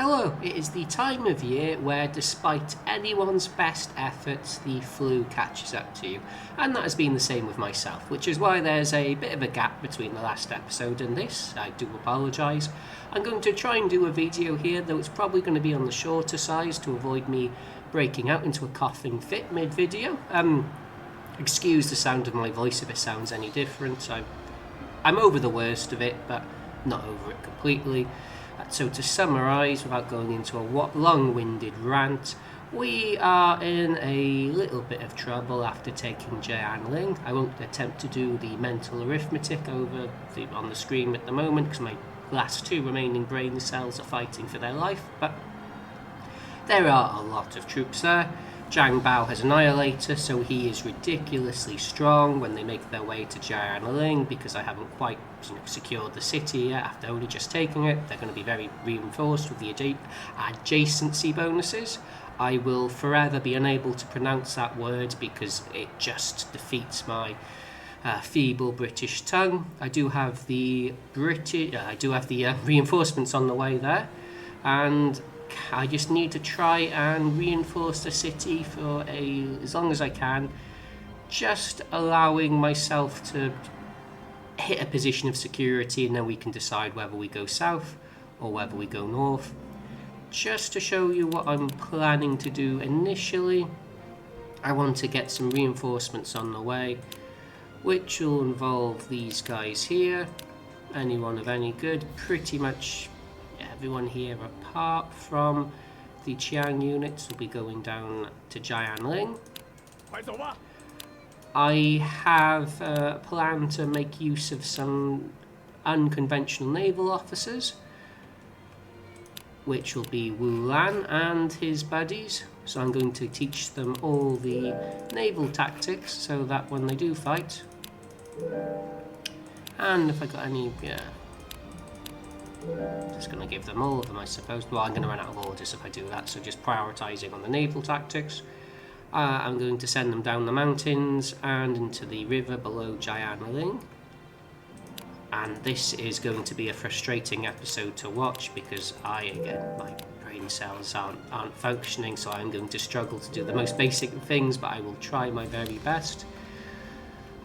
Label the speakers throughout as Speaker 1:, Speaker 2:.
Speaker 1: Hello, it is the time of year where despite anyone's best efforts, the flu catches up to you. And that has been the same with myself, which is why there's a bit of a gap between the last episode and this. I do apologise. I'm going to try and do a video here, though it's probably going to be on the shorter size to avoid me breaking out into a coughing fit mid-video. Excuse the sound of my voice if it sounds any different. I'm over the worst of it, but not over it completely. So to summarise, without going into a long-winded rant, we are in a little bit of trouble after taking Jiangling. I won't attempt to do the mental arithmetic on the screen at the moment because my last two remaining brain cells are fighting for their life, but there are a lot of troops there. Zhang Bao has Annihilator, so he is ridiculously strong when they make their way to Jiangling, because I haven't quite secured the city yet after only just taking it. They're going to be very reinforced with the adjacency bonuses. I will forever be unable to pronounce that word because it just defeats my feeble British tongue. I do have the reinforcements on the way there, and I just need to try and reinforce the city for as long as I can, just allowing myself to hit a position of security, and then we can decide whether we go south or whether we go north. Just to show you what I'm planning to do initially, I want to get some reinforcements on the way, which will involve these guys here. Anyone of any good, pretty much everyone here apart from the Qiang units will be going down to Jiangling. I have a plan to make use of some unconventional naval officers, which will be Wu Lan and his buddies. So I'm going to teach them all the naval tactics so that when they do fight, and if I got any, just going to give them all of them, I suppose. Well, I'm going to run out of orders if I do that, so just prioritising on the naval tactics. I'm going to send them down the mountains and into the river below Jiangling. And this is going to be a frustrating episode to watch because my brain cells aren't functioning, so I'm going to struggle to do the most basic things, but I will try my very best.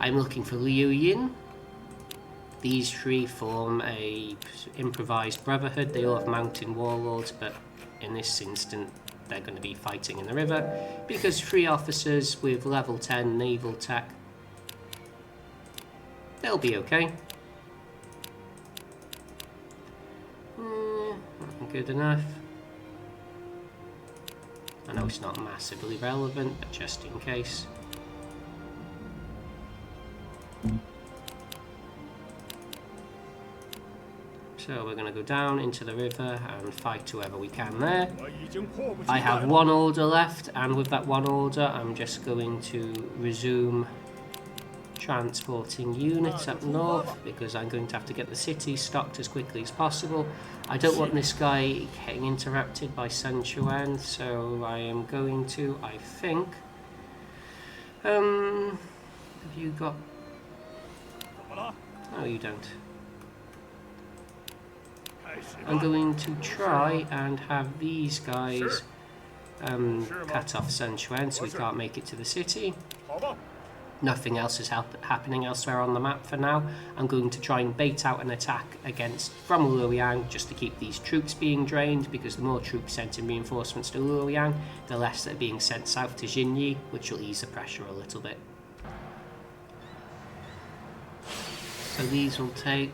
Speaker 1: I'm looking for Liu Yin. These three form a improvised brotherhood. They all have mountain warlords, but in this instant they're going to be fighting in the river because 3 officers with level 10 naval tech, they'll be okay. Good enough. I know it's not massively relevant, but just in case. So we're going to go down into the river and fight whoever we can there. I have 1 order left, and with that 1 order I'm just going to resume transporting units up north because I'm going to have to get the city stocked as quickly as possible. I don't want this guy getting interrupted by Sun Chuan, so I am going to, I think, have you got... No, you don't. I'm going to try and have these guys cut off Sun Chuan so we can't make it to the city. Nothing else is happening elsewhere on the map for now. I'm going to try and bait out an attack from Luoyang just to keep these troops being drained, because the more troops sent in reinforcements to Luoyang, the less that are being sent south to Jinyi, which will ease the pressure a little bit. So these will take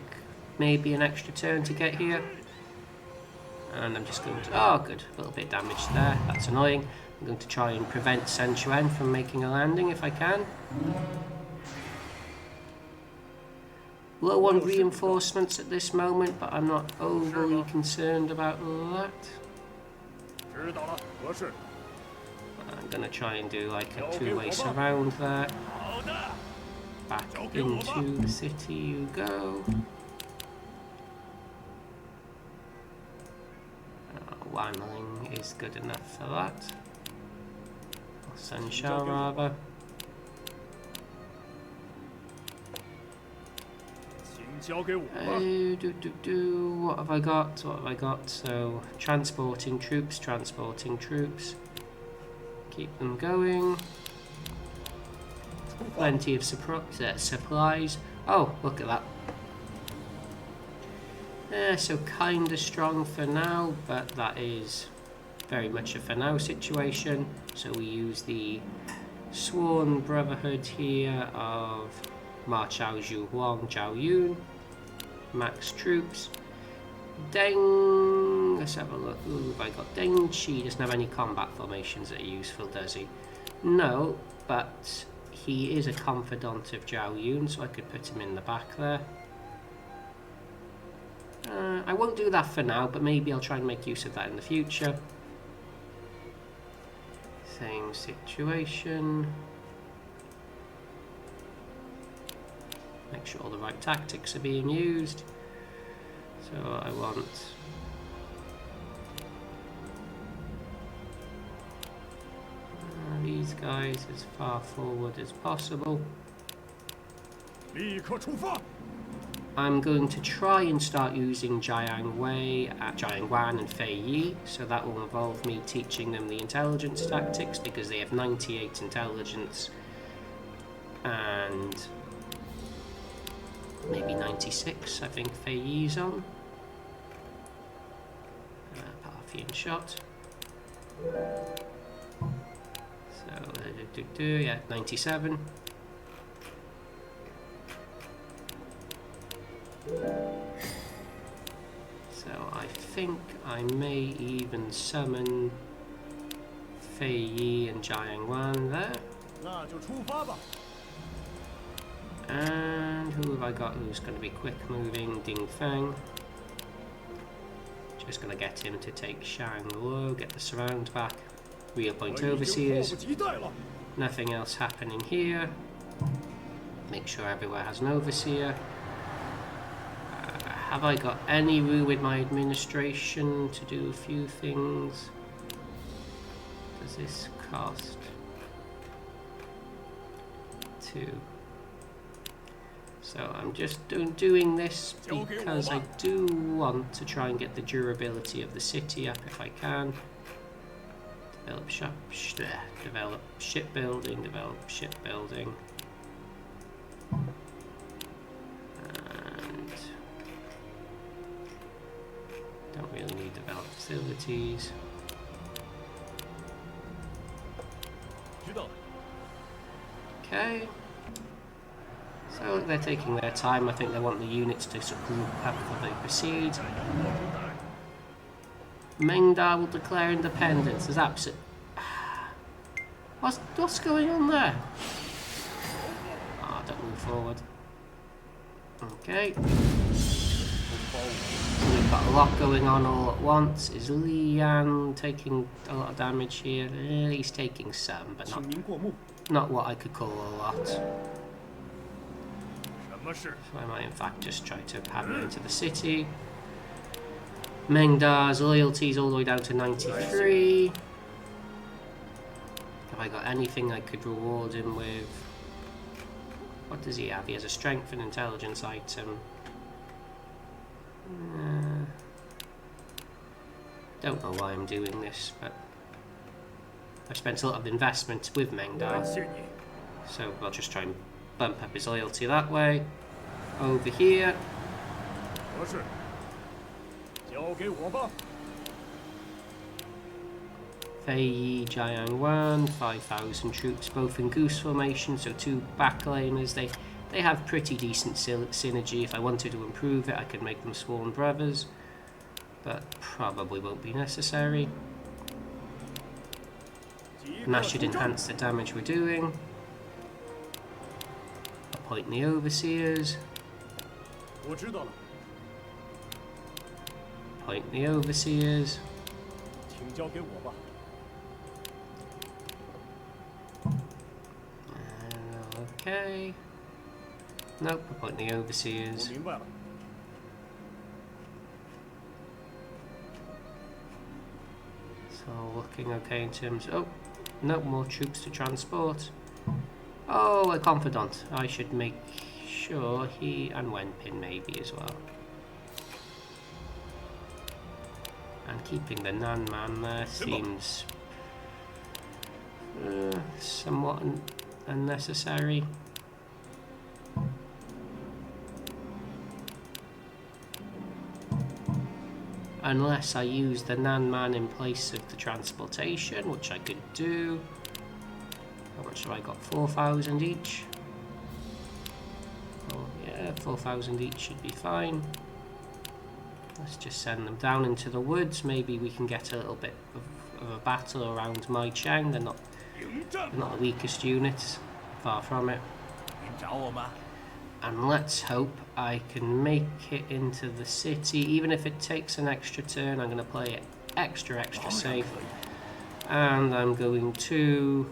Speaker 1: maybe an extra turn to get here. And I'm just going to... Oh, good. A little bit of damage there. That's annoying. I'm going to try and prevent Sun Chuan from making a landing if I can. Low on reinforcements at this moment, but I'm not overly concerned about that. I'm going to try and do like a 2-way surround there. Back into the city you go. Wanling is good enough for that. Sunshine rather. What have I got? What have I got? So, transporting troops. Keep them going. Plenty of supplies. Oh, look at that. So kind of strong for now, but that is very much a for now situation. So we use the Sworn Brotherhood here of Ma Chao Zhu Huang Zhao Yun. Max troops. Deng, let's have a look. Who have I got? Deng Chi doesn't have any combat formations that are useful, does he? No, but he is a confidant of Zhao Yun, so I could put him in the back there. I won't do that for now, but maybe I'll try and make use of that in the future. Same situation. Make sure all the right tactics are being used. So I want these guys as far forward as possible. I'm going to try and start using Jiang Wei, Jiang Wan and Fei Yi, so that will involve me teaching them the intelligence tactics because they have 98 intelligence and maybe 96, I think Fei Yi's on. Parthian shot. So, yeah, 97. So I think I may even summon Fei Yi and Jiang Wan there. And who have I got who's going to be quick moving? Ding Feng. Just going to get him to take Shanglo, get the surround back. Real point overseers. Nothing else happening here. Make sure everywhere has an overseer. Have I got any room with my administration to do a few things? Does this cost 2? So I'm just doing this because I do want to try and get the durability of the city up if I can. Develop shipbuilding. And don't really need developed facilities. Okay. So they're taking their time. I think they want the units to sort of group up before they proceed. Meng will declare independence. There's absolute. What's going on there? Ah, don't move forward. Okay. So we've got a lot going on all at once. Is Li Yan taking a lot of damage here? He's taking some, but not what I could call a lot. So I might in fact just try to have him into the city. Meng Da's loyalties all the way down to 93. Have I got anything I could reward him with? What does he have? He has a strength and intelligence item. Don't know why I'm doing this, but I've spent a lot of investment with Meng Da. So I'll just try and bump up his loyalty that way. Over here. Fei Yi, Jiang Wan, 5,000 troops, both in goose formation, so 2 backlaners. They have pretty decent synergy. If I wanted to improve it, I could make them sworn brothers, but probably won't be necessary. And that should enhance the damage we're doing. Appoint the overseers. Appoint the overseers. Okay. Nope, appoint the overseers. So looking okay in terms of... Oh, no more troops to transport. Oh, a confidant. I should make sure he and Wenpin maybe as well. And keeping the Nan man there seems somewhat unnecessary. Unless I use the Nan man in place of the transportation, which I could do. How much have I got? 4,000 each? Oh yeah, 4,000 each should be fine. Let's just send them down into the woods. Maybe we can get a little bit of a battle around Mai Cheng. They're not the weakest units, far from it. And let's hope I can make it into the city. Even if it takes an extra turn, I'm going to play it extra safe. And I'm going to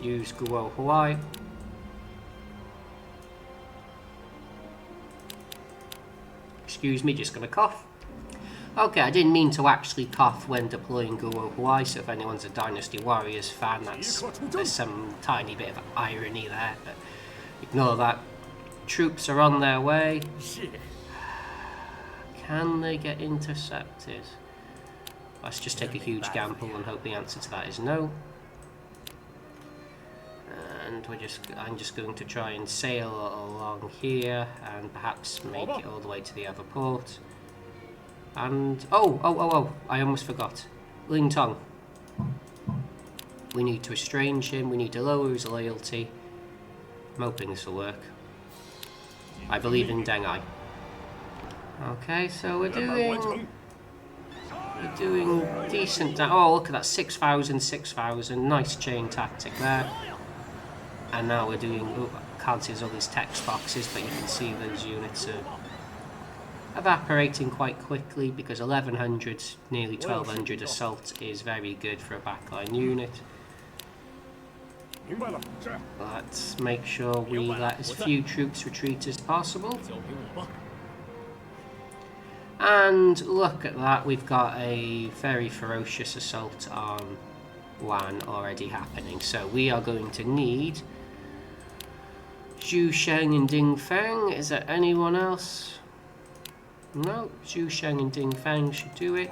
Speaker 1: use Guo Huai. Excuse me, just going to cough. Okay, I didn't mean to actually cough when deploying Guo Huai, so if anyone's a Dynasty Warriors fan, there's some tiny bit of irony there, but ignore that. Troops are on their way. Can they get intercepted? Let's just take a huge gamble and hope the answer to that is no. And I'm just going to try and sail along here and perhaps make it all the way to the other port. And oh, I almost forgot. Ling Tong. We need to estrange him, we need to lower his loyalty. I'm hoping this will work. I believe in Deng Ai. Okay, so we're doing decent. Oh, look at that, 6,000, 6,000. Nice chain tactic there. And now we're doing. Oh, I can't see all these text boxes, but you can see those units are evaporating quite quickly because 1,100, nearly 1,200 assault is very good for a backline unit. Let's make sure we let as few troops retreat as possible. And look at that, we've got a very ferocious assault on Wan already happening. So we are going to need Zhu Sheng and Ding Feng. Is there anyone else? No, Zhu Sheng and Ding Feng should do it.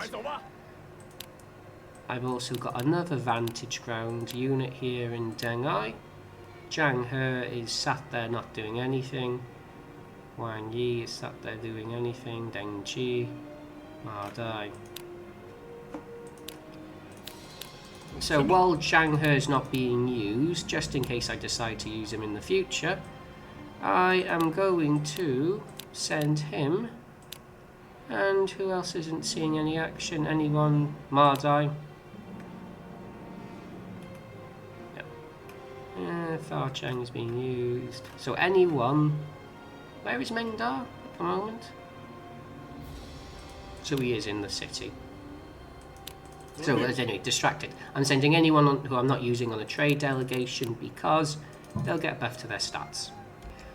Speaker 1: I've also got another vantage ground unit here in Deng Ai. Zhang He is sat there not doing anything. Wang Yi is sat there doing anything. Deng Ji, Ma Dai. So while Zhang He is not being used, just in case I decide to use him in the future, I am going to send him. And who else isn't seeing any action? Anyone? Ma Dai. Fa Cheng is being used. So anyone. Where is Meng Da at the moment? So he is in the city. So anyway, distracted. I'm sending anyone who I'm not using on a trade delegation because they'll get buff to their stats.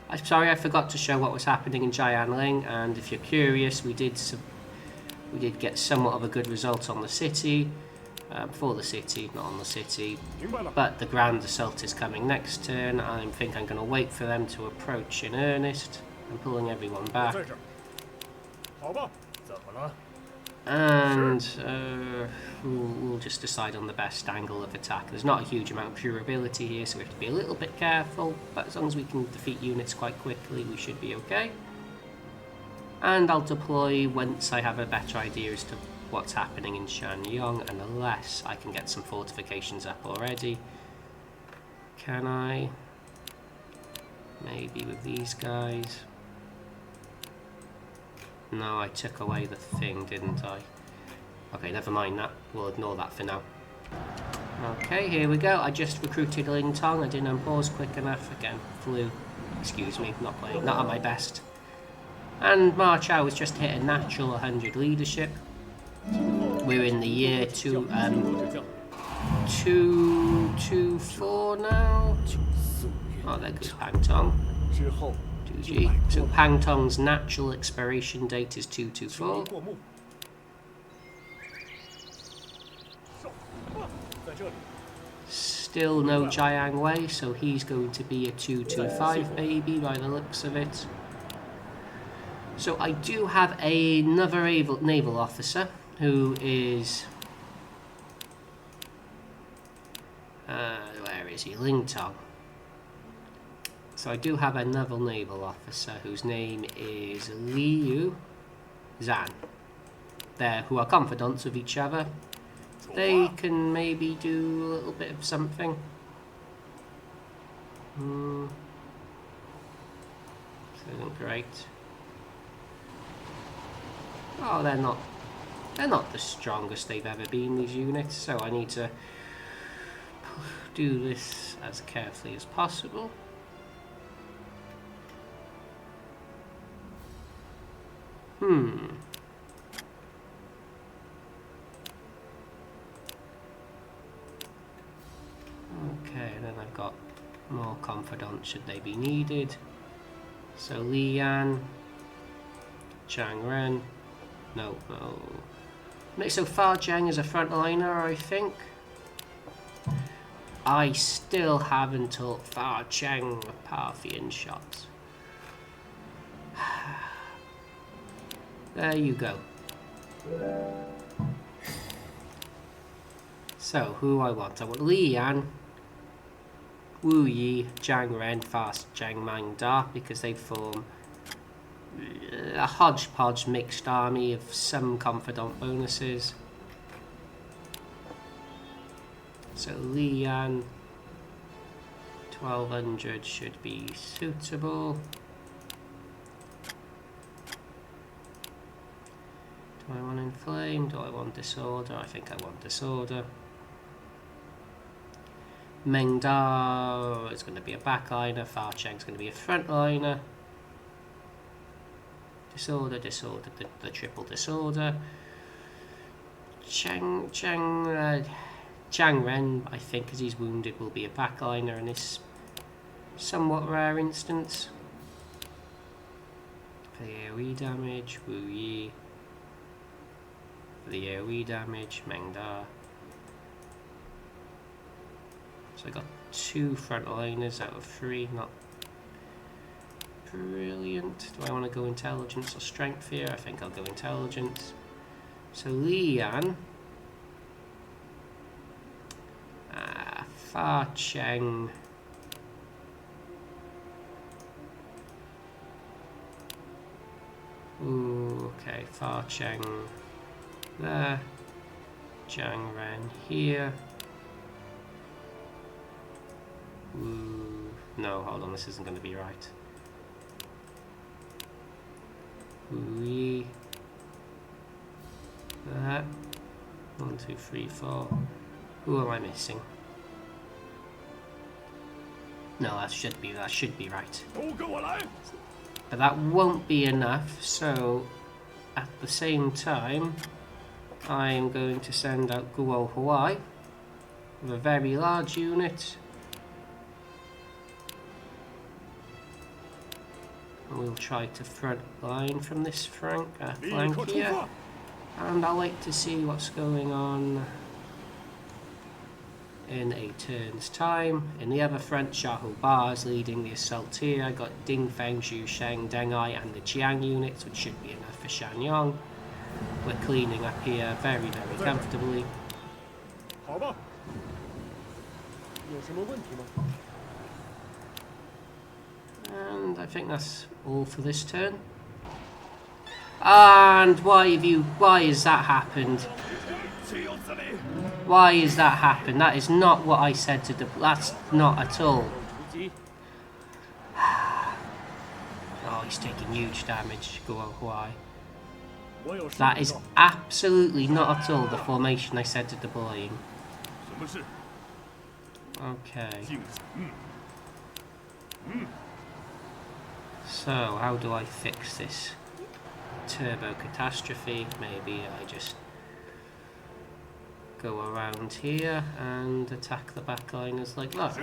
Speaker 1: I'm sorry I forgot to show what was happening in Jiangling, and if you're curious, we did get somewhat of a good result on the city. For the city, not on the city, but the grand assault is coming next turn. I think I'm going to wait for them to approach in earnest. I'm pulling everyone back. And we'll just decide on the best angle of attack. There's not a huge amount of durability here, so we have to be a little bit careful, but as long as we can defeat units quite quickly, we should be okay. And I'll deploy once I have a better idea as to what's happening in Shangyong, and unless I can get some fortifications up already. Can I? Maybe with these guys. No, I took away the thing, didn't I? Okay, never mind that. We'll ignore that for now. Okay, here we go. I just recruited Ling Tong. I didn't unpause quick enough. Again, flew. Excuse me, not playing. Not at my best. And Ma Chao has just hit a natural 100 leadership. We're in the year 224 now. Oh, there goes Pang Tong. 2G. So Pang Tong's natural expiration date is 224. Still no Jiang Wei, so he's going to be a 225 baby by the looks of it. So I do have another naval officer who is... where is he? Lingtong. So I do have another naval officer whose name is Liu Zhang. Who are confidants of each other. They can maybe do a little bit of something. This isn't great. Oh, they're not the strongest they've ever been, these units, so I need to do this as carefully as possible. Okay, then I've got more confidants should they be needed. So Lian, Zhang Ren, no. So far Zhang is a frontliner, I think. I still haven't taught Fa Cheng Parthian shots. There you go. So, who I want? I want Lian, Wu Yi, Zhang Ren, Fast Zhang Mang Da, because they form a hodgepodge mixed army of some confidant bonuses. So Lian, 1200 should be suitable. Do I want inflame? Do I want disorder? I think I want disorder. Meng Da is going to be a backliner. Fa Cheng's going to be a frontliner. Disorder, the triple disorder. Jiang Ren, I think, because he's wounded, will be a backliner in this somewhat rare instance. For the AoE damage, Wu Yi. For the AoE damage, Meng Da. So I got 2 frontliners out of 3, not brilliant. Do I want to go intelligence or strength here? I think I'll go intelligence. So Lian. Fa Cheng. Ooh, okay, Fa Cheng there. Zhang Ren here. Ooh, no, hold on, this isn't going to be right. Wu Yi. There. 1, 2, 3, 4. Who am I missing? No, that should be right. But that won't be enough, so at the same time I'm going to send out Guo Huai with a very large unit. And we'll try to front line from this flank here. And I'll wait to see what's going on in a turn's time. In the other front, Xiahou Ba is leading the assault here. I got Ding Feng, Zhu Sheng, Deng Ai and the Jiang units, which should be enough for Shangyong. We're cleaning up here very, very comfortably. And I think that's all for this turn. And why has that happened? Why has that happened? That is not what I said to the... That's not at all. Oh, he's taking huge damage, Guo Huai. That is absolutely not at all the formation I said to deploying. Okay. So, how do I fix this? Turbo catastrophe. Maybe I just go around here and attack the backliners like that.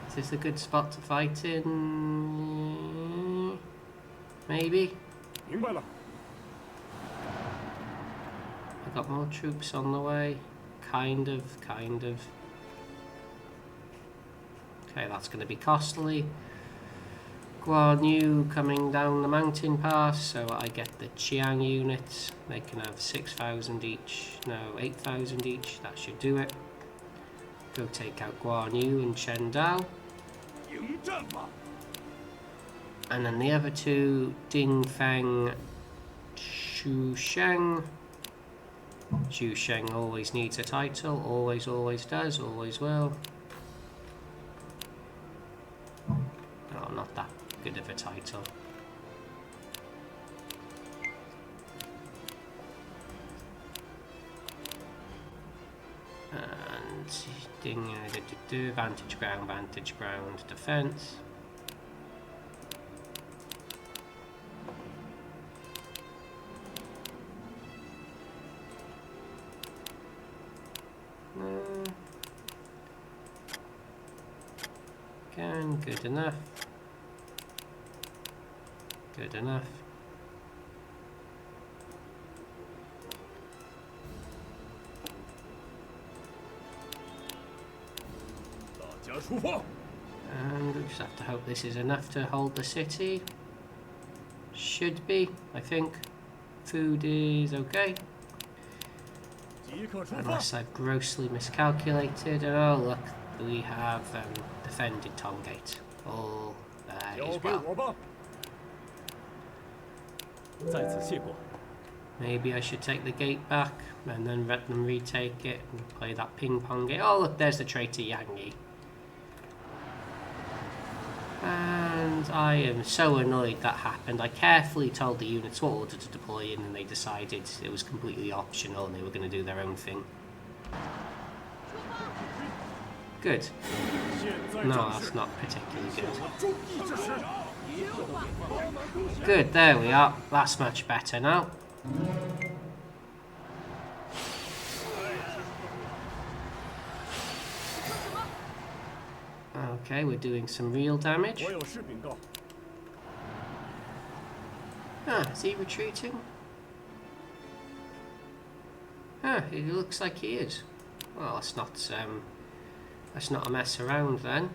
Speaker 1: Is this a good spot to fight in? Maybe. I got more troops on the way. kind of. Okay, that's going to be costly. Guan Yu coming down the mountain pass, so I get the Jiang units. They can have 6,000 each. No, 8,000 each. That should do it. Go take out Guan Yu and Shendao. And then the other two, Ding Feng, Xu Sheng. Xu Sheng always needs a title. Always does. Always will. Oh, not that good of a title. And Ding, vantage ground, defense. Again, good enough. Good enough. And we just have to hope this is enough to hold the city. Should be, I think. Food is okay. Unless I've grossly miscalculated. Oh look, we have defended Tongate. All is well. Maybe I should take the gate back and then let them retake it and play that ping pong game. Oh look, there's the traitor Yang Yi. And I am so annoyed that happened. I carefully told the units what order to deploy in and they decided it was completely optional and they were going to do their own thing. Good. No, that's not particularly good. Good, there we are. That's much better now. Okay, we're doing some real damage. Ah, is he retreating? Ah, it looks like he is. Well, that's not a mess around then.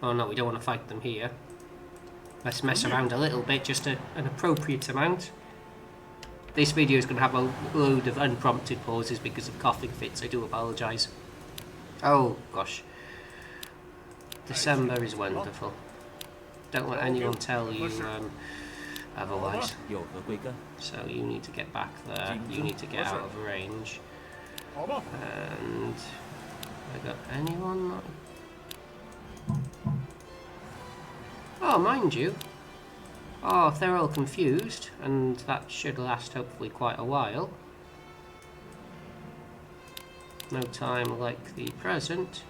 Speaker 1: Oh no, we don't want to fight them here. Let's mess around a little bit, just an appropriate amount. This video is going to have a load of unprompted pauses because of coughing fits. I do apologise. Oh gosh. December is wonderful. Don't let anyone tell you otherwise. So you need to get back there. You need to get out of range. And I got anyone? Oh, mind you. Oh, if they're all confused, and that should last hopefully quite a while. No time like the present.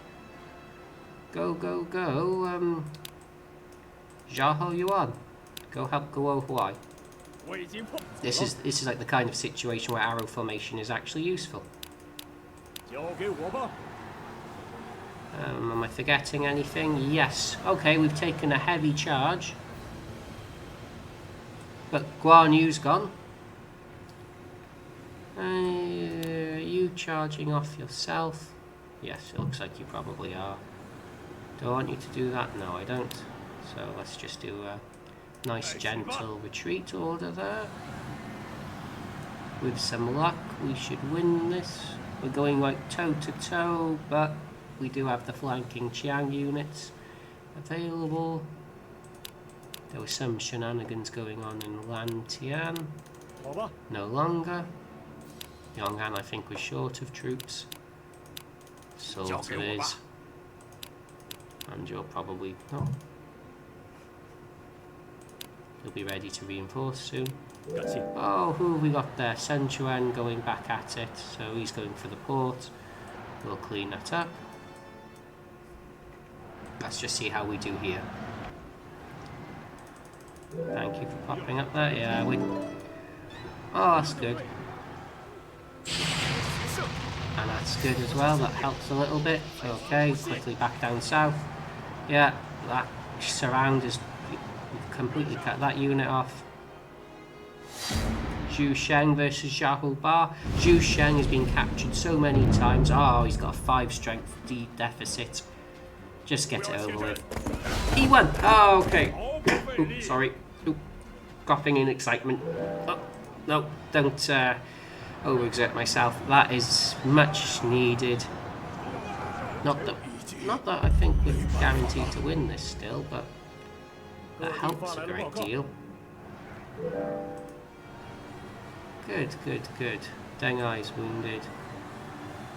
Speaker 1: Go, go, go. Zhao Yuan. Go help Guo Huai. This is like the kind of situation where arrow formation is actually useful. Am I forgetting anything? Yes. Okay, we've taken a heavy charge. But Guan Yu's gone. Are you charging off yourself? Yes, it looks like you probably are. Do I want you to do that? No, I don't. So let's just do a nice gentle retreat order there. With some luck, we should win this. We're going like toe to toe, but we do have the flanking Qiang units available. There were some shenanigans going on in Lantian. No longer. Yong'an, I think, was short of troops. Sort of is. And you're probably not. You'll be ready to reinforce soon. Oh, who have we got there? Sun Chuan going back at it, so he's going for the port. We'll clean that up. Let's just see how we do here. Thank you for popping up there. Yeah, we. Oh, that's good. And that's good as well. That helps a little bit. Okay, quickly back down south. Yeah, that surround is. We've completely cut that unit off. Zhu Sheng versus Xiahou Ba. Zhu Sheng has been captured so many times. Oh, he's got a 5 strength deficit. Just get it over with. He won! Oh, okay. Ooh, sorry. Ooh, coughing in excitement. Oh, no, don't overexert myself. That is much needed. Not that I think we're guaranteed to win this still, but that helps a great deal. Good, good, good. Deng Ai's wounded.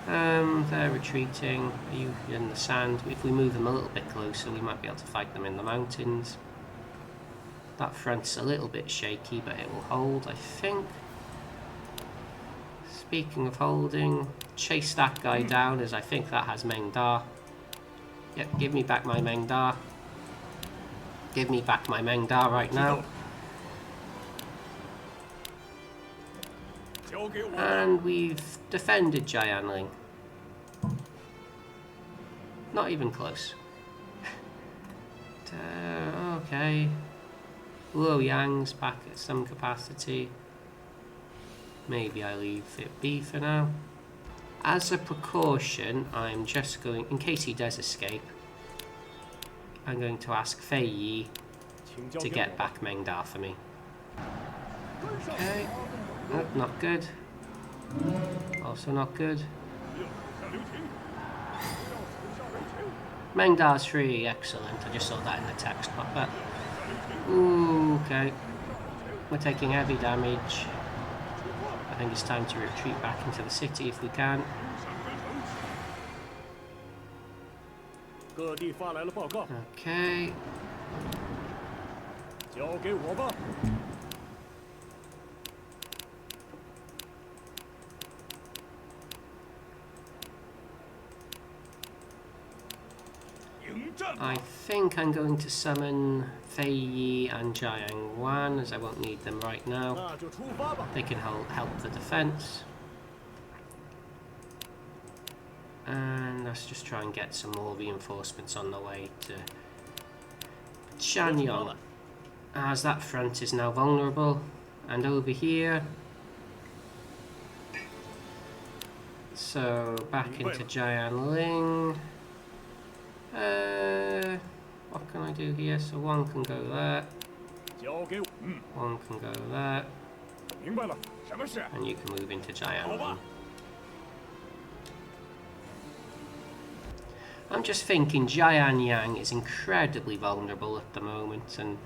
Speaker 1: They're retreating. Are you in the sand? If we move them a little bit closer, we might be able to fight them in the mountains. That front's a little bit shaky, but it will hold, I think. Speaking of holding, chase that guy down, as I think that has Meng Da. Yep, give me back my Meng Da. Give me back my Meng Da right now. And we've defended Jiangling. Not even close. Okay. Luoyang's back at some capacity. Maybe I leave it be for now. As a precaution, I'm just going, in case he does escape, I'm going to ask Fei Yi to get back Meng Da for me. Okay. Oh, not good. Also not good. Meng Da's free, excellent. I just saw that in the text pop up. Ooh, okay. We're taking heavy damage. I think it's time to retreat back into the city if we can. Okay. I think I'm going to summon Fei Yi and Jiang Wan, as I won't need them right now. They can help the defense. And let's just try and get some more reinforcements on the way to Shangyong, as that front is now vulnerable. And over here, so back into Jiangling. What can I do here? So one can go there. One can go there. And you can move into Jiangling. I'm just thinking Jianyang is incredibly vulnerable at the moment, and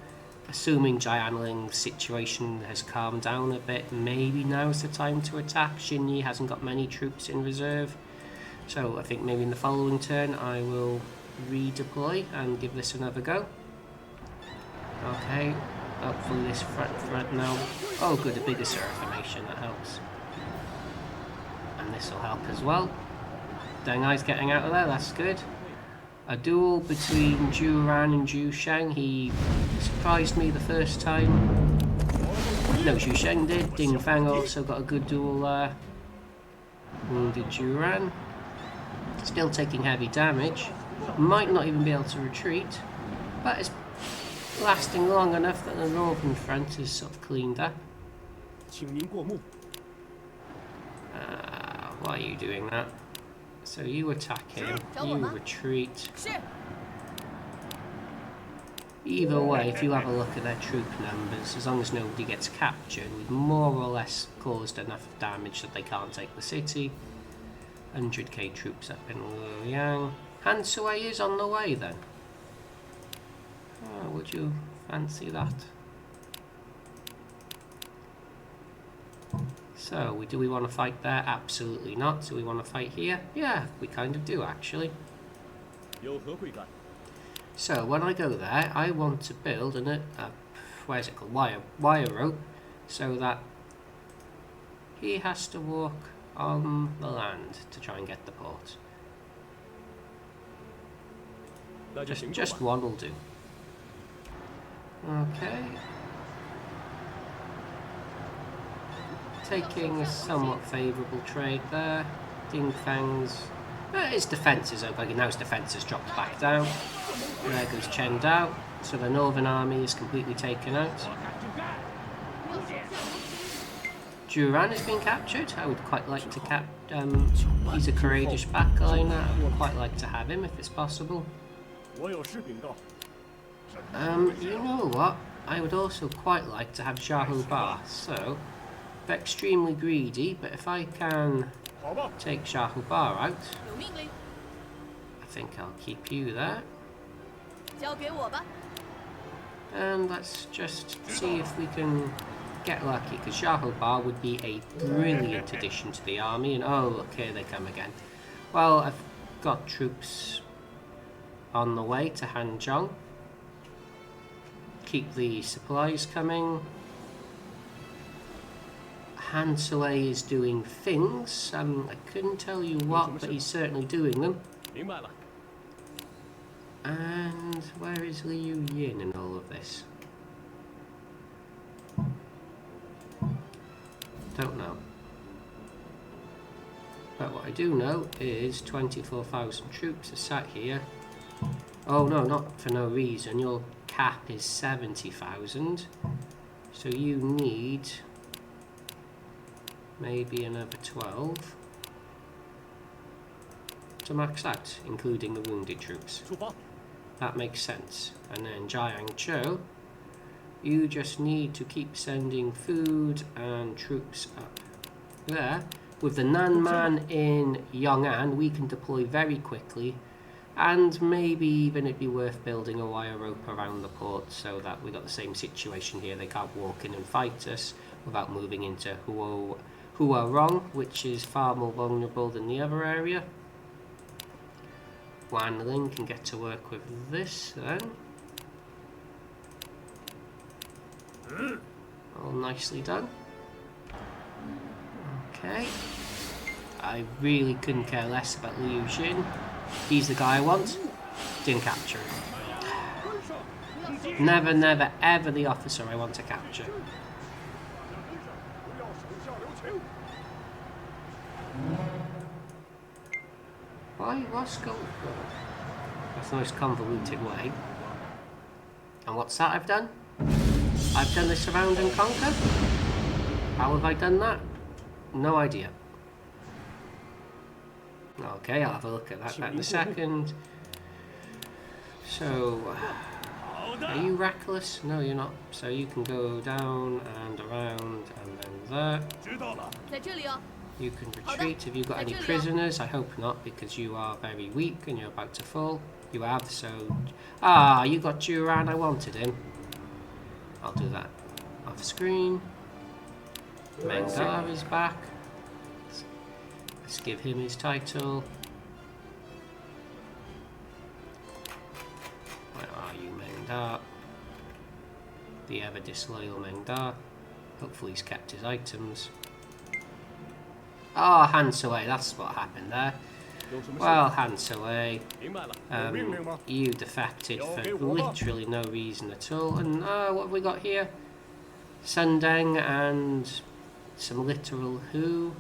Speaker 1: assuming Jianling's situation has calmed down a bit, maybe now's the time to attack. Xinyi hasn't got many troops in reserve, so I think maybe in the following turn I will redeploy and give this another go. Okay, hopefully this front now. Oh good, a bigger formation, that helps. And this will help as well. Deng Ai's getting out of there, that's good. A duel between Zhu Ran and Zhu Sheng. He surprised me the first time. No, Zhu Sheng did. Ding Feng also got a good duel there. Wounded Zhu Ran. Still taking heavy damage. Might not even be able to retreat. But it's lasting long enough that the northern front is sort of cleaned up. Why are you doing that? So you attack him, you retreat. Either way, if you have a look at their troop numbers, as long as nobody gets captured, we've more or less caused enough damage that they can't take the city. 100k troops up in Luoyang. Han Sui is on the way then. Oh, would you fancy that? So, do we want to fight there? Absolutely not. Do we want to fight here? Yeah, we kind of do actually. So, when I go there, I want to build where is it called? Wire rope, so that he has to walk on the land to try and get the port. Just one will do. Okay. Taking a somewhat favourable trade there. Ding Feng's... his defence is over. Now his defence has dropped back down. There goes Chen Dao. So the northern army is completely taken out. Duran has been captured. I would quite like to he's a courageous backliner. I would quite like to have him if it's possible. You know what? I would also quite like to have Xiahou Ba. So, they're extremely greedy, but if I can take Xiahou Ba out, I think I'll keep you there. And let's just see if we can get lucky, because Xiahou Ba would be a brilliant addition to the army. And oh, look, here they come again. Well, I've got troops on the way to Hanzhong. Keep the supplies coming. Han Sui is doing things. I couldn't tell you what, but he's certainly doing them. And where is Liu Yin in all of this? Don't know. But what I do know is 24,000 troops are sat here. Oh no, not for no reason. Your cap is 70,000. So you need maybe another 12 to max out, including the wounded troops. That makes sense. And then Jiangzhou, you just need to keep sending food and troops up there. With the Nanman in Yong'an, we can deploy very quickly, and maybe even it'd be worth building a wire rope around the port so that we got the same situation here. They can't walk in and fight us without moving into Huarong, which is far more vulnerable than the other area. Wanling can get to work with this then. All nicely done. Okay. I really couldn't care less about Liu Xin. He's the guy I want. Didn't capture him. Never, never, ever the officer I want to capture. Why? What's going on? That's the most convoluted way. And what's that I've done? I've done the surround and conquer? How have I done that? No idea. Okay, I'll have a look at that in a second. So, are you reckless? No, you're not. So you can go down and around and then there. You can retreat. Have you got any prisoners? I hope not, because you are very weak and you're about to fall. You have, so... Ah, you got Duran. I wanted him. I'll do that off screen. Meng is back. Let's give him his title. Where are you, Meng? The ever disloyal Meng. Hopefully he's kept his items. Oh, Han Sui, that's what happened there. Well, Han Sui, you defected for literally no reason at all. And what have we got here? Sundeng and some literal who.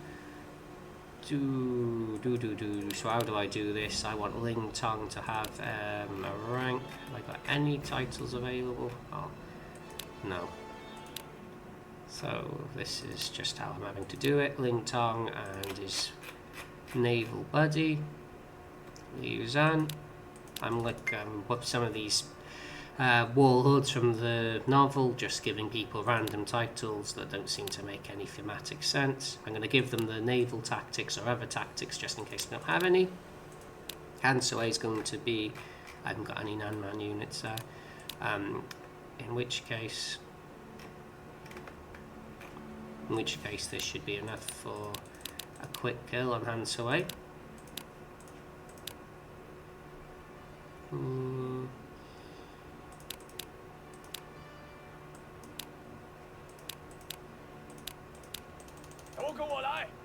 Speaker 1: So how do I do this? I want Ling Tong to have a rank. Have I got any titles available? Oh, no. So this is just how I'm having to do it. Ling Tong and his naval buddy, Liu Zhan. I'm like some of these warlords from the novel, just giving people random titles that don't seem to make any thematic sense. I'm going to give them the naval tactics or other tactics just in case they don't have any. Han Sui is going to be... I haven't got any Nanman units there. In which case this should be enough for a quick kill on Han Sui.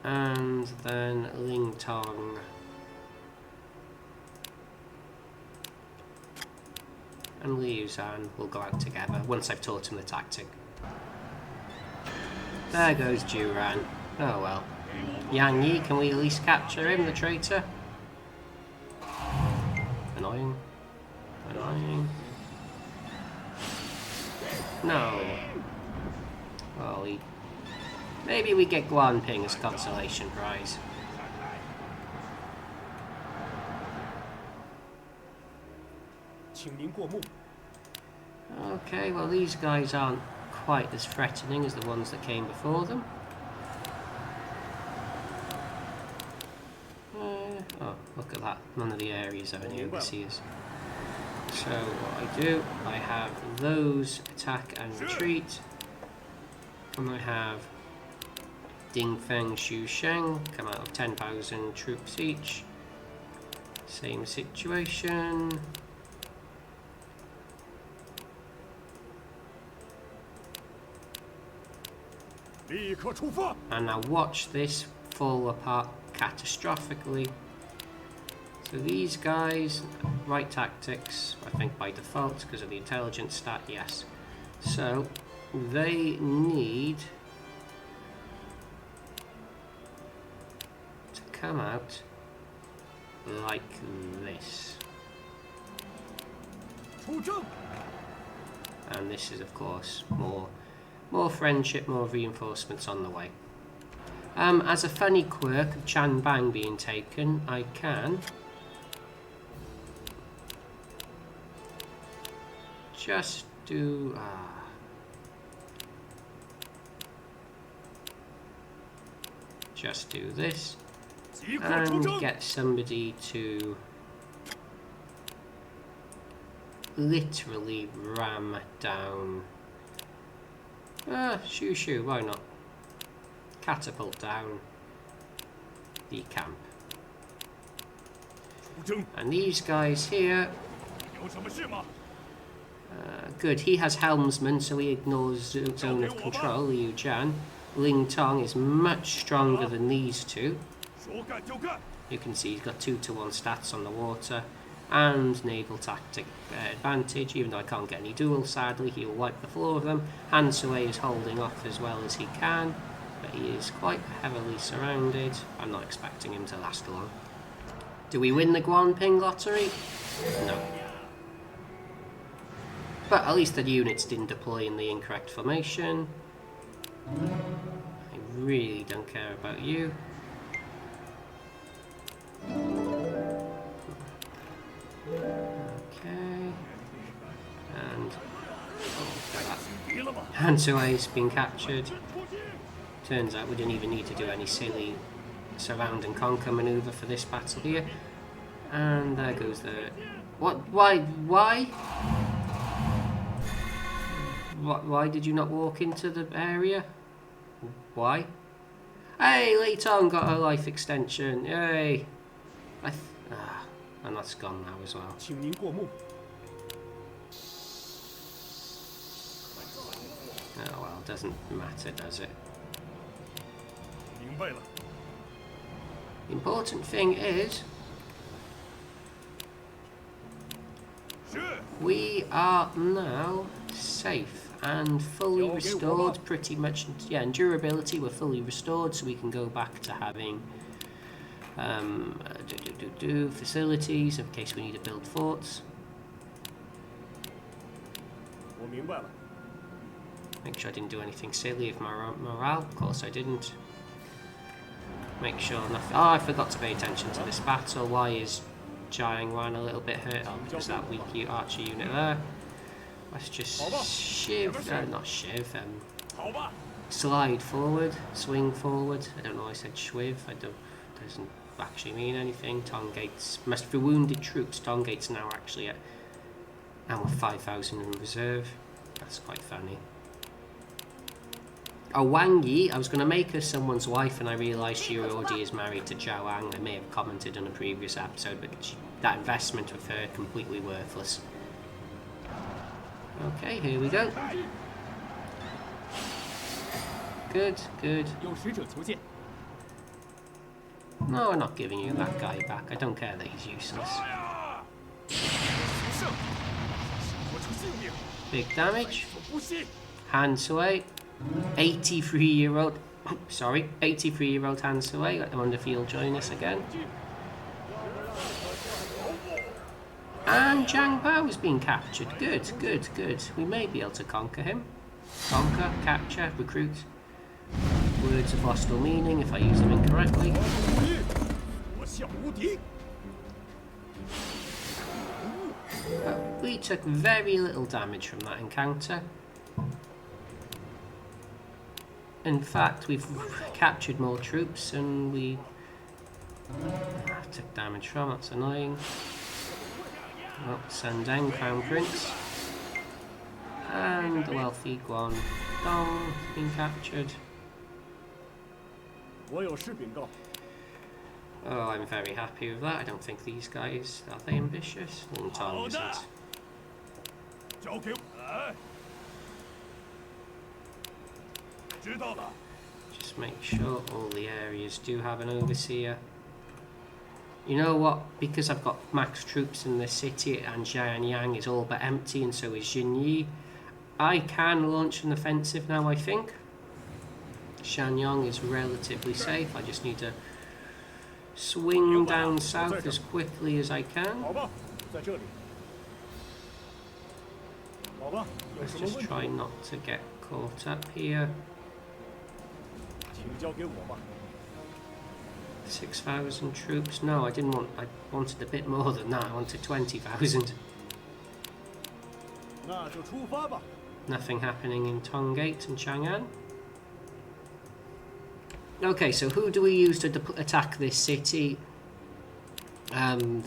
Speaker 1: And then Ling Tong. And Liu Zhan will go out together once I've taught him the tactic. There goes Duran. Oh well. Yang Yi, can we at least capture him, the traitor? Annoying. Annoying. No. Well, Maybe we get Guan Ping as consolation prize. Okay, well these guys aren't quite as threatening as the ones that came before them. Oh, look at that. None of the areas have any overseers. So what I do, I have those attack and retreat. And I have Ding Feng Shu Sheng come out of 10,000 troops each. Same situation. And now watch this fall apart catastrophically. So these guys, right tactics, I think by default because of the intelligence stat, yes. So they need to come out like this. And this is of course more friendship, more reinforcements on the way. As a funny quirk of Chan Bang being taken, I can just do this and get somebody to literally ram down shoo, why not? Catapult down the camp. And these guys here, good, he has helmsman, so he ignores zone of control, Liu Jian. Ling Tong is much stronger than these two. You can see he's got 2-to-1 stats on the water and naval tactic advantage, even though I can't get any duels sadly. He will wipe the floor of them. Han Sui is holding off as well as he can, but he is quite heavily surrounded. I'm not expecting him to last long. Do we win the Guan Ping lottery? No. But at least the units didn't deploy in the incorrect formation. I really don't care about you. Okay. And Han Sui's been captured. Turns out we didn't even need to do any silly surround and conquer maneuver for this battle here. And there goes the... What? Why? Why did you not walk into the area? Why? Hey, Lei Tong got her life extension. Yay! And that's gone now as well. Oh well, doesn't matter, does it? The important thing is we are now safe and fully restored, pretty much. Yeah, and durability we're fully restored, so we can go back to having facilities in case we need to build forts. Make sure I didn't do anything silly with my morale. Of course I didn't. Make sure nothing... Oh, I forgot to pay attention to this battle. Why is Jiang Wan a little bit hurt? Oh, because that weak archer unit there. Let's just slide forward, swing forward. I don't know why I said shwiv. Doesn't actually mean anything. Tongates must be wounded troops. Tongates now actually at now with 5,000 in reserve. That's quite funny. Oh, Wang Yi, I was going to make her someone's wife and I realised she already is married to Zhao Wang. I may have commented on a previous episode, but that investment with her completely worthless. Okay, here we go. Good. No, I'm not giving you that guy back. I don't care that he's useless. Big damage. Han Sui. 83-year-old Han Sui. Let them on the field join us again. And Zhang Bao has been captured. Good. We may be able to conquer him. Conquer, capture, recruit. words of hostile meaning if I use them incorrectly. We took very little damage from that encounter. In fact, we've captured more troops and we took damage from. That's annoying. Oh, Shangyong, Crown Prince. And the wealthy Guan Dong has been captured. Oh, I'm very happy with that. I don't think these guys, are they ambitious? Tong isn't. Just make sure all the areas do have an overseer. You know what? Because I've got max troops in the city and Jiangling is all but empty and so is Jinyi, I can launch an offensive now, I think. Shangyong is relatively safe. I just need to swing down south as quickly as I can. Let's just try not to get caught up here. 6,000 troops. No, I didn't want. I wanted a bit more than that. I wanted 20,000. Nothing happening in Tonggate and Chang'an. Okay, so who do we use to attack this city? When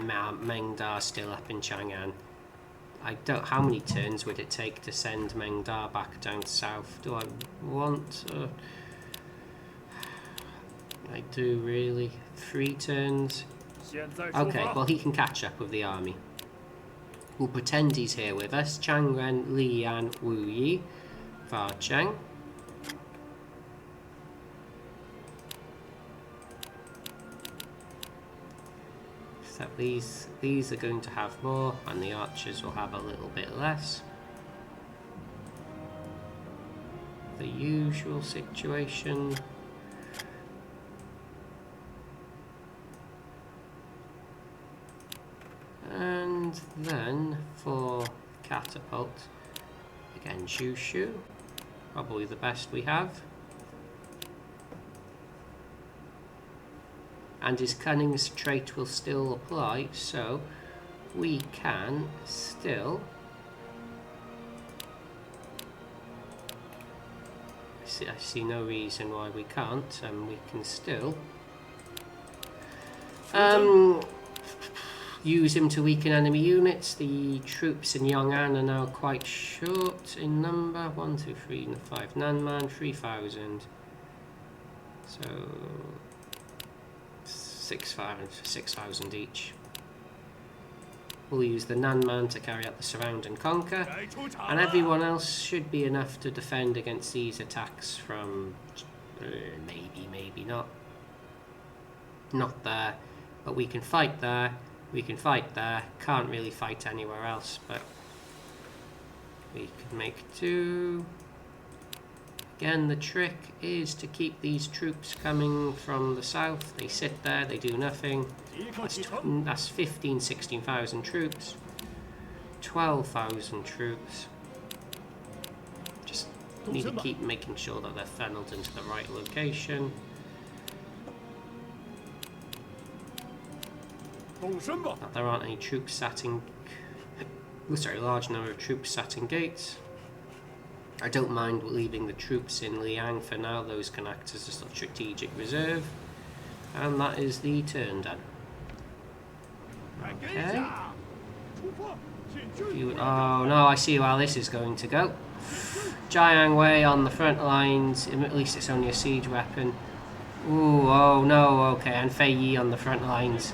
Speaker 1: Meng Da still up in Chang'an. I don't. How many turns would it take to send Meng Da back down south? Do I want? I do really. 3 turns. Okay, well he can catch up with the army. We'll pretend he's here with us. Chang Ren, Li Yan, Wu Yi, Fa Cheng. Except these are going to have more, and the archers will have a little bit less. The usual situation. And then for catapult, again Shushu, probably the best we have. And his cunning trait will still apply, so we can still I see no reason why we can't, and we can still use him to weaken enemy units. The troops in Yong'an are now quite short in number. 1, 2, 3, 5 Nanman, 3,000. So 6,000 each. We'll use the Nanman to carry out the surround and conquer, and everyone else should be enough to defend against these attacks from maybe not there, but we can fight there. We can fight there, can't really fight anywhere else, but we can make do. Again, the trick is to keep these troops coming from the south. They sit there, they do nothing. That's 15, 16,000 troops. 12,000 troops. Just need to keep making sure that they're funneled into the right location. That there aren't any troops sat in... sorry, large number of troops sat in gates. I don't mind leaving the troops in Liang for now. Those can act as a strategic reserve. And that is the turn done. Okay. Oh no, I see how this is going to go. Jiang Wei on the front lines. At least it's only a siege weapon. Ooh, oh no, okay. And Fei Yi on the front lines.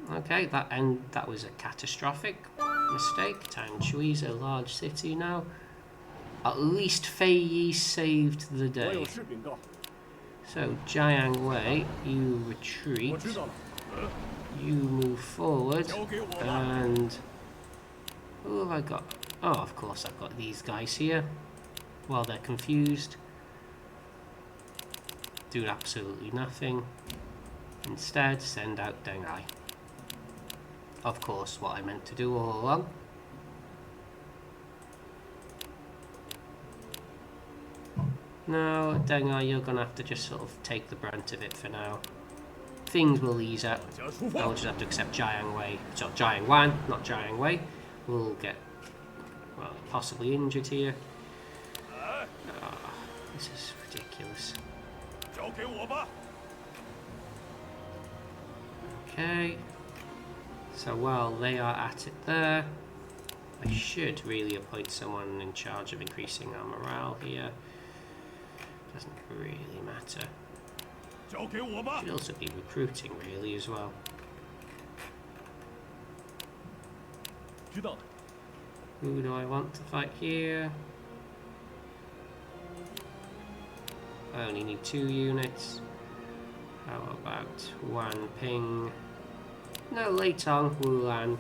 Speaker 1: Okay, that was a catastrophic mistake. Tanshui's a large city now. At least Fei Yi saved the day. So Jiang Wei, you retreat. You move forward, and who have I got? Oh, of course I've got these guys here. While they're confused, do absolutely nothing. Instead, send out Deng Ai. of course, what I meant to do all along. No, Dengar, you're going to have to just sort of take the brunt of it for now. Things will ease up. I'll just have to accept Jiang Wei. So Jiang Wan, not Jiang Wei. Will get, well, possibly injured here. Oh, this is ridiculous. Okay. So while they are at it there, I should really appoint someone in charge of increasing our morale here. Doesn't really matter. Should also be recruiting really as well. Who do I want to fight here? I only need 2 units. How about Wan Ping? No, Leitong, Wulan.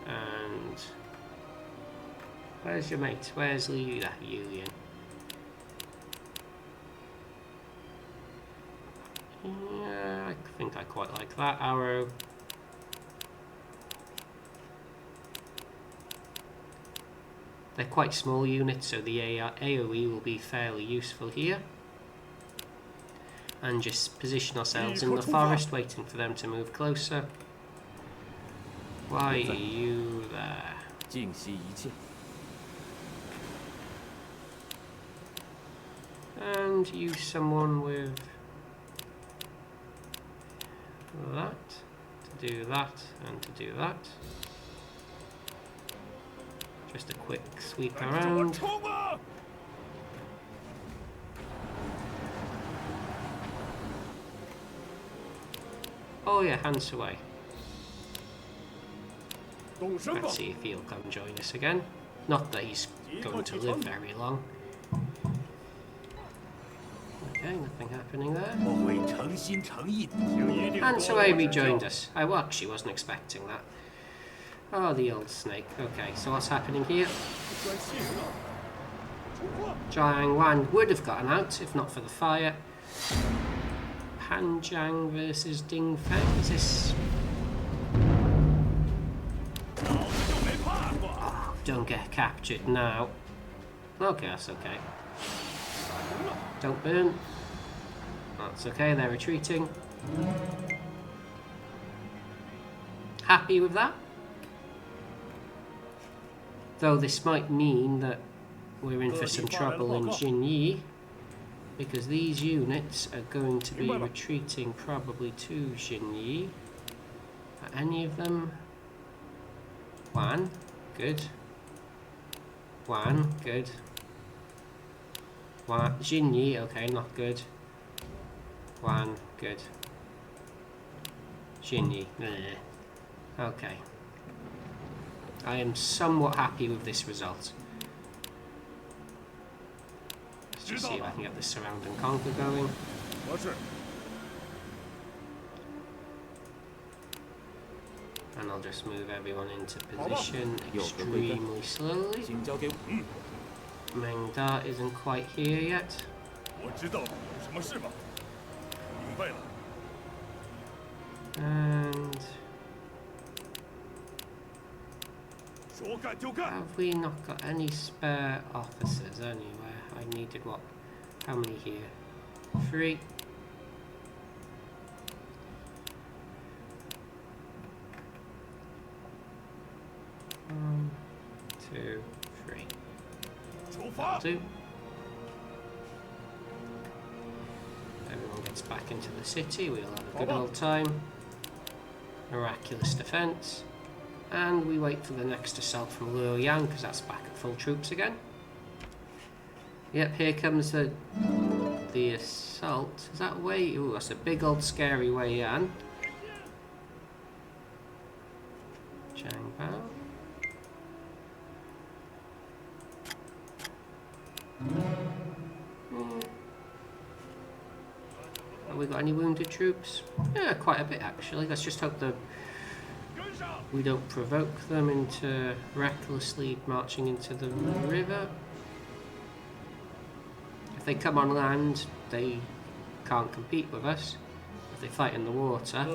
Speaker 1: And where's your mate? Where's Yulian? Yeah, I think I quite like that arrow. They're quite small units, so the AoE will be fairly useful here. And just position ourselves in the forest, waiting for them to move closer. Why are you there? And use someone with that to do that and to do that. Just a quick sweep around. Oh yeah, hands away. Let's see if he'll come join us again. Not that he's going to live very long. Okay, nothing happening there. And so he rejoined us. I actually wasn't expecting that. Oh, the old snake. Okay, so what's happening here? Jiang Wan would have gotten out if not for the fire. Han Zhang versus Ding Feng. Is this... Oh, don't get captured now. Okay, that's okay. Don't burn. That's okay, they're retreating. Happy with that? Though this might mean that we're in for some trouble in Jinyi, because these units are going to be retreating probably to Jinyi. Are any of them? Wan, good. Wan, good. Wan, Jinyi, okay, not good. Wan, good. Jinyi, okay. I am somewhat happy with this result. Let's just see if I can get the surround and conquer going. And I'll just move everyone into position extremely slowly. Meng Da isn't quite here yet. And have we not got any spare officers anywhere? I needed what? How many here? 3. One, 2, 3. That'll do. Everyone gets back into the city. We'll have a good old time. Miraculous defense. And we wait for the next assault from Luoyang, because that's back at full troops again. Yep, here comes the assault. Is that Wei? Ooh, that's a big old scary Wei Yan. Zhang Bao. Have we got any wounded troops? Yeah, quite a bit actually. Let's just hope that we don't provoke them into recklessly marching into the river. If they come on land, they can't compete with us. If they fight in the water,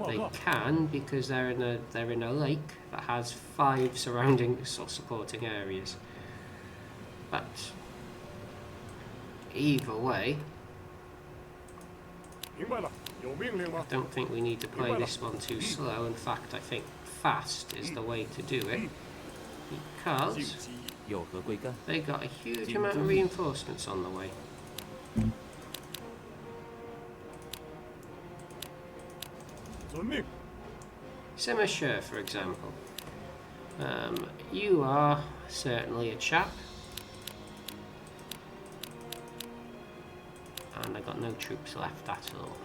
Speaker 1: they can, because they're in a lake that has 5 surrounding or supporting areas. But either way, I don't think we need to play this one too slow. In fact, I think fast is the way to do it, because they got a huge amount of reinforcements on the way. Sima Shi, for example. You are certainly a chap. And I got no troops left at all.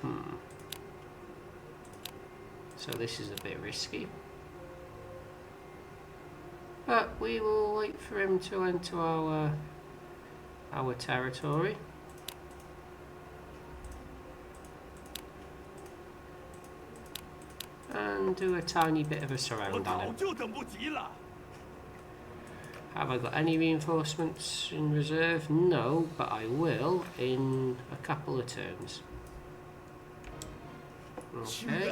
Speaker 1: So this is a bit risky. But we will wait for him to enter our territory. And do a tiny bit of a surround on him. Have I got any reinforcements in reserve? No, but I will in a couple of turns. Okay.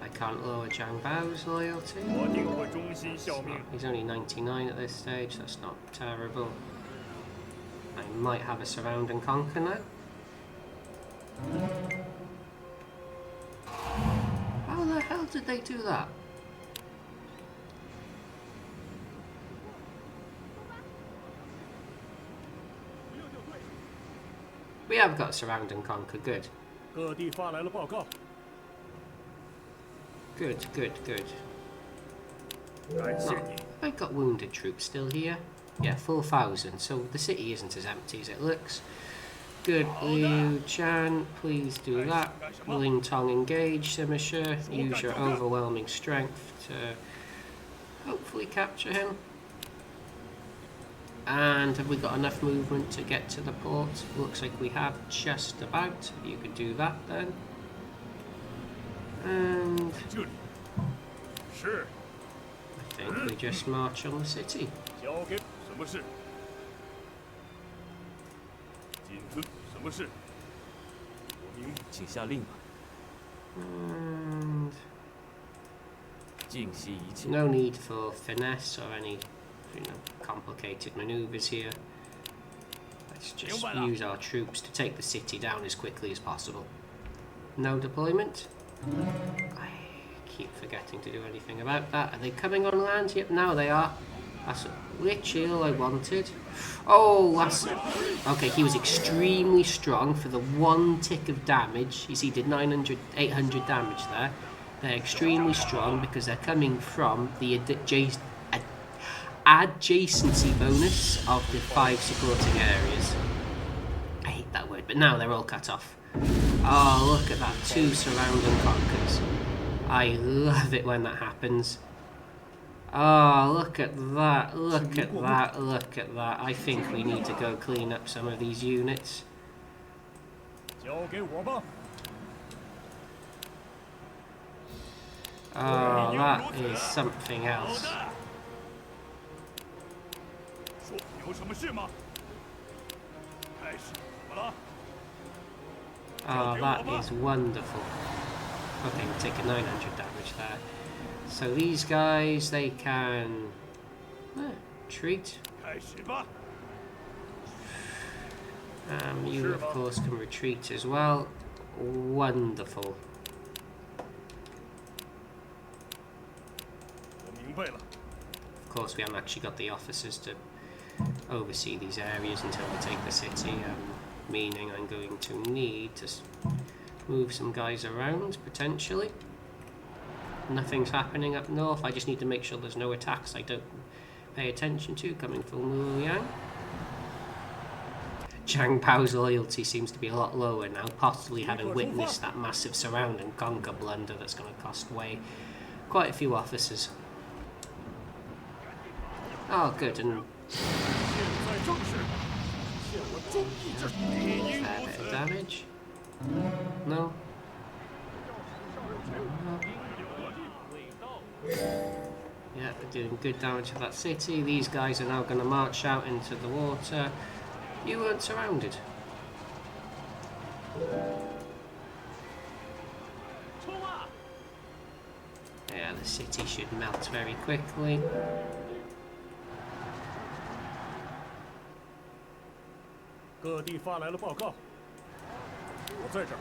Speaker 1: I can't lower Zhang Bao's loyalty. He's only 99 at this stage, that's not terrible. I might have a surround and conquer now. How the hell did they do that? We have got surround and conquer, good. Good, good, good. I've got wounded troops still here. Yeah, 4,000, so the city isn't as empty as it looks. Good, Liu Chan, please do that. Ling Tong engage, Sima Shi, use your overwhelming strength to hopefully capture him. And have we got enough movement to get to the port? Looks like we have just about. You could do that then. And I think we just march on the city. And no need for finesse or any complicated maneuvers here. Let's just use our troops to take the city down as quickly as possible. No deployment. I keep forgetting to do anything about that. Are they coming on land? Yep, now they are. That's literally all I wanted. Oh, that's... Okay, he was extremely strong for the 1 tick of damage. You see, he did 800 damage there. They're extremely strong because they're coming from the adjacency bonus of the 5 supporting areas. I hate that word, but now they're all cut off. Oh, look at that, 2 surround and conquers. I love it when that happens. Oh, look at that, look at that, look at that. I think we need to go clean up some of these units. Oh, that is something else. Oh, that is wonderful. Okay, we're taking 900 damage there. So these guys, they can retreat. You, of course, can retreat as well. Wonderful. Of course, we haven't actually got the officers to oversee these areas until we take the city, meaning I'm going to need to move some guys around, potentially. Nothing's happening up north. I just need to make sure there's no attacks I don't pay attention to coming from Luoyang. Zhang Bao's loyalty seems to be a lot lower now, possibly having witnessed that massive surround and conquer blunder that's going to cost way quite a few officers. Oh, good, and fair bit of damage. No. Yeah, they're doing good damage to that city. These guys are now going to march out into the water. You weren't surrounded. Yeah, the city should melt very quickly. I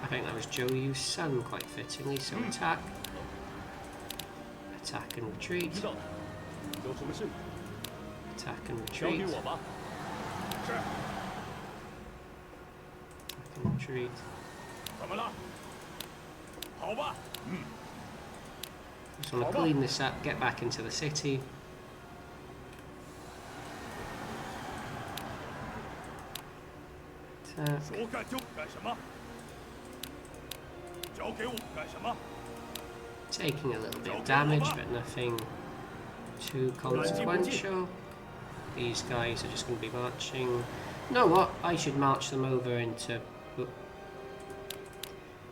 Speaker 1: think that was Zhou Yu's son, quite fittingly, so attack. Attack and retreat. Attack and retreat. Attack and retreat. Just want to clean this up, get back into the city. Attack. Taking a little bit of damage, but nothing too consequential. These guys are just going to be marching. You know what? I should march them over into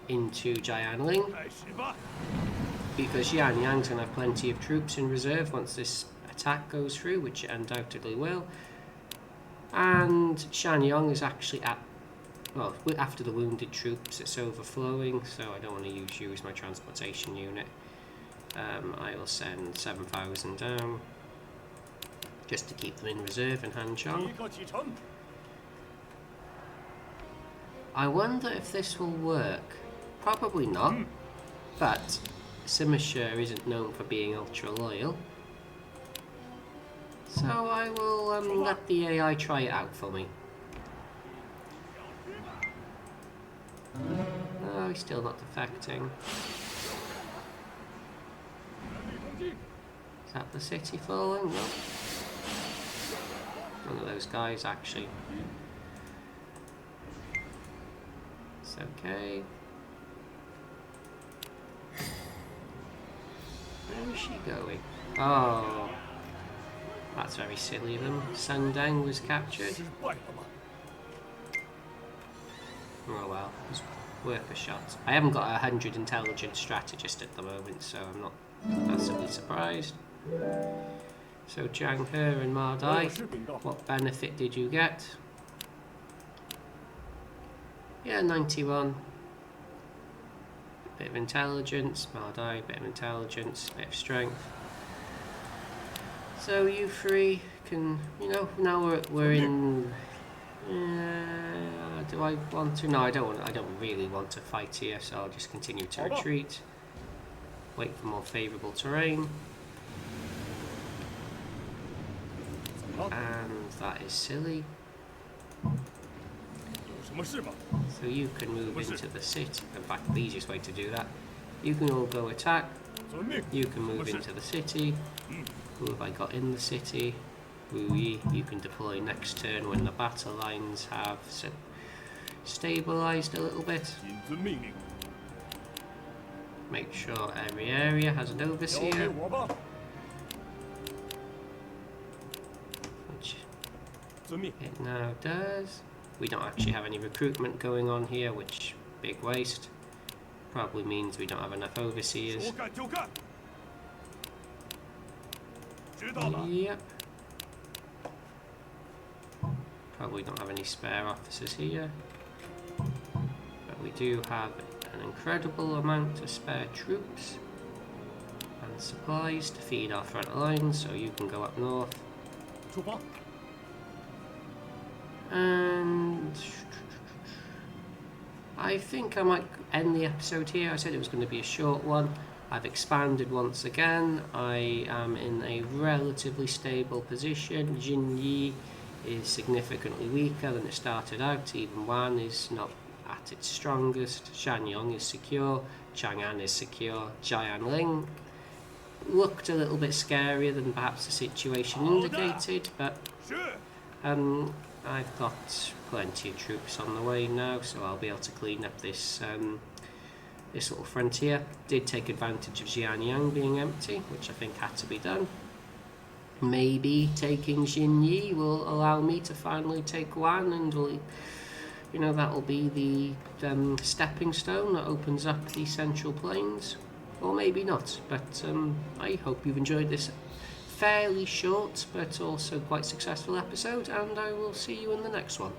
Speaker 1: Jiangling, because Yang's going to have plenty of troops in reserve once this attack goes through, which it undoubtedly will. And Shangyong is actually at, well, after the wounded troops, it's overflowing, so I don't want to use you as my transportation unit. I will send 7,000 down, just to keep them in reserve in Hanzhong. I wonder if this will work. Probably not, but Sima isn't known for being ultra loyal. So I will let the AI try it out for me. No, he's still not defecting. Is that the city falling? No. One of those guys, actually. It's okay. Where is she going? Oh. That's very silly of them. Sundeng was captured. Oh well, it's worth a shot. I haven't got 100 intelligent strategist at the moment, so I'm not massively surprised. So Zhang He and Ma Dai, what benefit did you get? Yeah, 91. Bit of intelligence, Ma Dai, bit of intelligence, bit of strength. So you three can, you know, now we're in. Do I want to? No, I don't want. I don't really want to fight here, so I'll just continue to retreat. Wait for more favourable terrain. And that is silly. So you can move into the city. In fact, the easiest way to do that. You can all go attack. You can move into the city. Who have I got in the city? Wu Yi, you can deploy next turn when the battle lines have stabilised a little bit. Make sure every area has an overseer. Which it now does. We don't actually have any recruitment going on here, which, big waste. Probably means we don't have enough overseers. Yep. Probably don't have any spare officers here. But we do have an incredible amount of spare troops and supplies to feed our front lines, so you can go up north. And I think I might end the episode here. I said it was going to be a short one. I've expanded once again. I am in a relatively stable position. Jin Yi is significantly weaker than it started out. Even Wan is not at its strongest. Shangyong is secure. Chang'an is secure. Jiangling looked a little bit scarier than perhaps the situation indicated, but I've got plenty of troops on the way now, so I'll be able to clean up this this little frontier. Did take advantage of Jianyang being empty, which I think had to be done. Maybe taking Xinyi will allow me to finally take Wan, and you know, that'll be the stepping stone that opens up the Central Plains, or maybe not. But I hope you've enjoyed this fairly short but also quite successful episode, and I will see you in the next one.